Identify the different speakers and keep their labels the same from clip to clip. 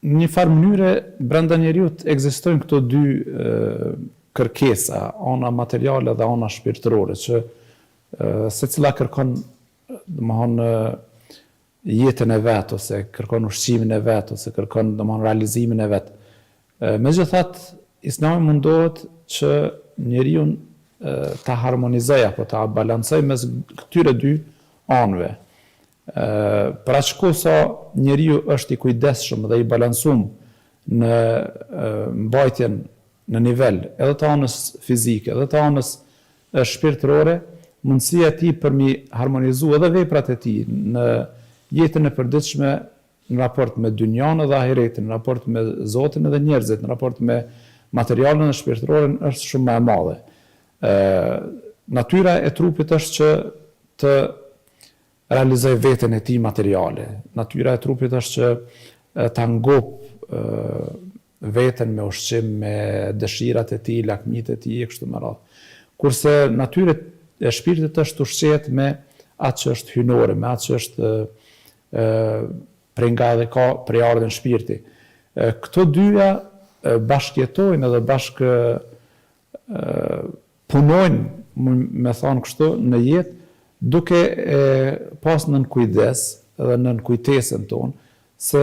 Speaker 1: një farë mënyre brenda njeriut ekzistojnë këto dy kërkesa, ana materiale dhe ana shpirtërore, që secila kërkon domethënë jetën e vet, ose kërkon ushqimin e vet, ose kërkon domethënë realizimin e vet. Megjithatë, Islami mundohet që njeriu ta harmonizojë apo ta balancojë mes këtyre dy anëve. Për aq kohë sa njeriu është i kujdesshëm dhe i balancuar në mbajtjen në nivel edhe të anës fizike, edhe të anës shpirtërore, mundësia e tij për mi harmonizu edhe veprat e tij në jetën e përditshme, në raport me dynjan dhe ahiretin, në raport me Zotin edhe njerëzit, në raport me materialin dhe shpirtëroren, është shumë më e madhe. Natyra e trupit është që të realizoj veten e tij materiale. Natyra e trupit është që ta ngop veten me ushqim, me dëshirat e tij, lakmitë e tij e kështu me radhë. Kurse natyra e shpirtit është të ushqehet me atë që është hyjnore, me atë që është prej nga dhe ka prejardhën shpirti. Këto dyja bashkjetojnë edhe punojnë, me thonë kështu, në jetë, duke pas nën kujdes edhe nën kujtesën tonë, se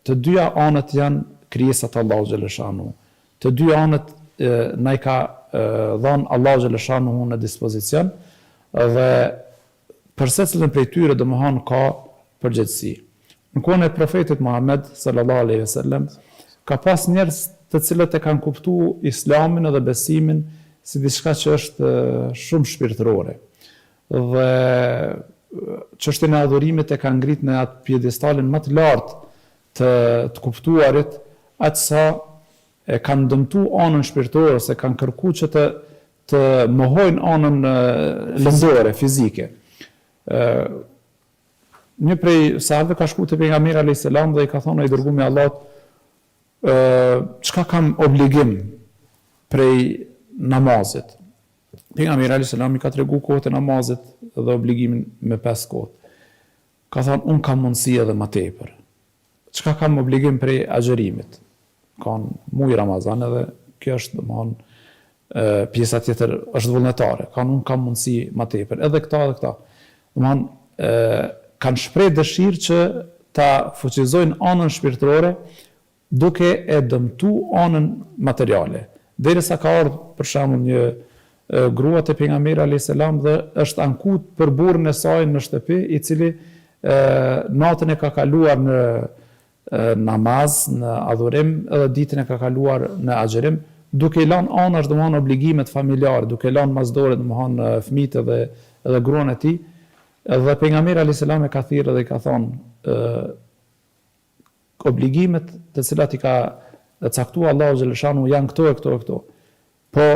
Speaker 1: të dyja anët janë krijesat Allahu xhaleshanu. Të dyja anët na i ka dhënë Allahu xhaleshanu në dispozicion, dhe për secilën prej tyre domethënë ka përgjegjësi. Në kohën e profetit Muhammed sallallahu alaihi wasallam ka pas njerëz të cilët e kanë kuptuar Islamin edhe besimin si diçka që është shumë shpirtërore. Dhe çështjen e adhurimit e kanë ngrit në atë pjedestalin më të lartë të kuptuarit, atësa e kanë dëmtuar anën shpirtërore, se kanë kërkuar që të mohojnë anën lëndore, fizike. Një prej sahabëve ka shkuar te pejgamberi alayhis salam dhe i ka thonë ai dërguari i Allahut, çka kam obligim prej namazit. Pejgamberi alayhis salam i ka treguar kohët e namazit dhe obligimin me 5 kohë. Ka thonë, unë kam mundësi edhe më tepër. Çka kam obligim prej agjerimit? Kanë muaj Ramazan edhe kjo është domthonë pjesa tjetër është vullnetare. Unë kam mundësi më tepër, edhe këta edhe këta. Domthonë kanë shpreh dëshirë që ta fuqizojnë anën shpirtërore duke e dëmtu anën materiale. Derisa ka ardhur për shembull një grua te pejgamberi alayhis salam dhe është ankuar për burrin e saj në shtëpi, i cili natën e ka kaluar në namaz, në adhurim, edhe ditën e ka kaluar në agjerim, duke i lënë anash domthonë obligimet familjare, duke i lënë masdore domthonë fëmijët edhe gruan e tij. Dhe pejgamberi alayhis salam e ka thirrë dhe i ka thonë obligimet të cilat i ka caktuar Allahu xhaleshanu janë këto e këto e këto. Po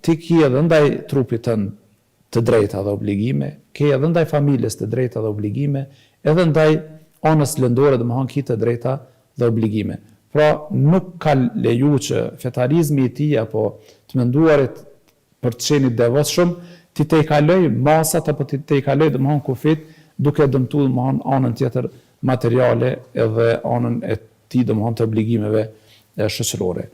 Speaker 1: ti ke edhe ndaj trupit tënd të drejta dhe obligime, ke edhe ndaj familjes të drejta dhe obligime, edhe ndaj anës lëndore domethënë ke të drejta dhe obligime. Pra nuk ka leju që fetarizmi i tij apo të menduarit për të qenë devotshëm ti te i kaloj masat apo ti te i kaloj domthon kufit duke dëmtuar domthon anën tjetër materiale edhe anën e tij domthon të obligimeve shoqërore.